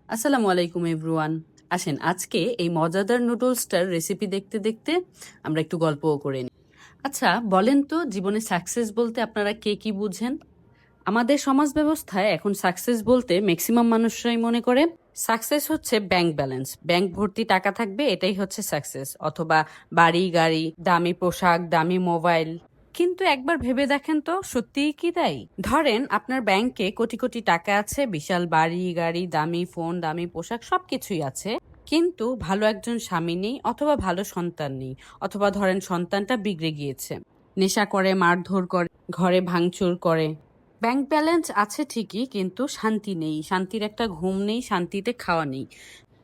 আসসালামু আলাইকুম এভরিওয়ান। আসেন আজকে এই মজাদার নুডলসটার রেসিপি দেখতে দেখতে আমরা একটু গল্পও করে নিই। আচ্ছা বলেন তো, জীবনে সাকসেস বলতে আপনারা কে কি বুঝেন? আমাদের সমাজ ব্যবস্থায় এখন সাকসেস বলতে ম্যাক্সিমাম মানুষরাই মনে করে সাকসেস হচ্ছে ব্যাংক ব্যালেন্স, ব্যাংক ভর্তি টাকা থাকবে, এটাই হচ্ছে সাকসেস, অথবা বাড়ি গাড়ি, দামি পোশাক, দামি মোবাইল। কিন্তু একবার ভেবে দেখেন তো, সত্যিই কি তাই? ধরেন আপনার ব্যাংকে কোটি কোটি টাকা আছে, বিশাল বাড়ি গাড়ি, দামি ফোন, দামি পোশাক, সবকিছুই আছে, কিন্তু ভালো একজন স্বামী নেই, অথবা ভালো সন্তান নেই, অথবা ধরেন সন্তানটা বিগড়ে গিয়েছে, নেশা করে, মারধর করে, ঘরে ভাঙচুর করে। ব্যাংক ব্যালেন্স আছে ঠিকই, কিন্তু শান্তি নেই, শান্তির একটা ঘুম নেই, শান্তিতে খাওয়া নেই।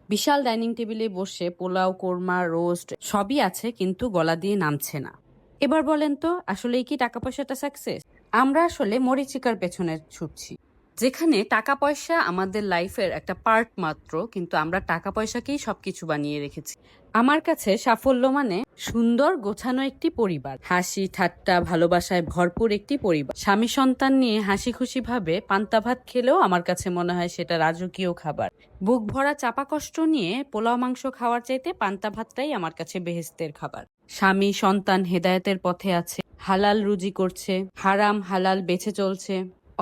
বিশাল ডাইনিং টেবিলে বসে পোলাও, কোরমা, রোস্ট সবই আছে, কিন্তু গলা দিয়ে নামছে না। এবার বলেন তো, আসলেই কি টাকা পয়সাটা সাকসেস? আমরা আসলে মরীচিকার পেছনে ছুটছি, যেখানে টাকা পয়সা আমাদের লাইফের একটা পার্ট মাত্র, কিন্তু আমরা টাকা পয়সাকেই সবকিছু বানিয়ে রেখেছি। আমার কাছে সাফল্য মানে সুন্দর গোছানো একটি পরিবার, হাসি ঠাট্টা ভালোবাসায় ভরপুর একটি পরিবার, স্বামী সন্তান নিয়ে হাসি খুশি ভাবে পান্তা ভাত খেলেও আমার কাছে মনে হয় সেটা রাজকীয় খাবার। বুক ভরা চাপা কষ্ট নিয়ে পোলাও মাংস খাওয়ার চাইতে পান্তা ভাতটাই আমার কাছে বেহেশতের খাবার। স্বামী সন্তান হেদায়েতের পথে আছে, হালাল রুজি করছে, হারাম হালাল বেছে চলছে,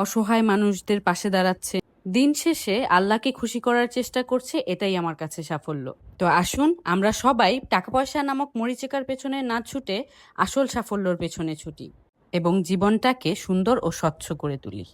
অসহায় মানুষদের পাশে দাঁড়াচ্ছে, দিন শেষে আল্লাহকে খুশি করার চেষ্টা করছে, এটাই আমার কাছে সাফল্য। তো আসুন আমরা সবাই টাকা পয়সা নামক মরীচিকার পেছনে না ছুটে আসল সাফল্যর পেছনে ছুটি এবং জীবনটাকে সুন্দর ও স্বচ্ছ করে তুলি।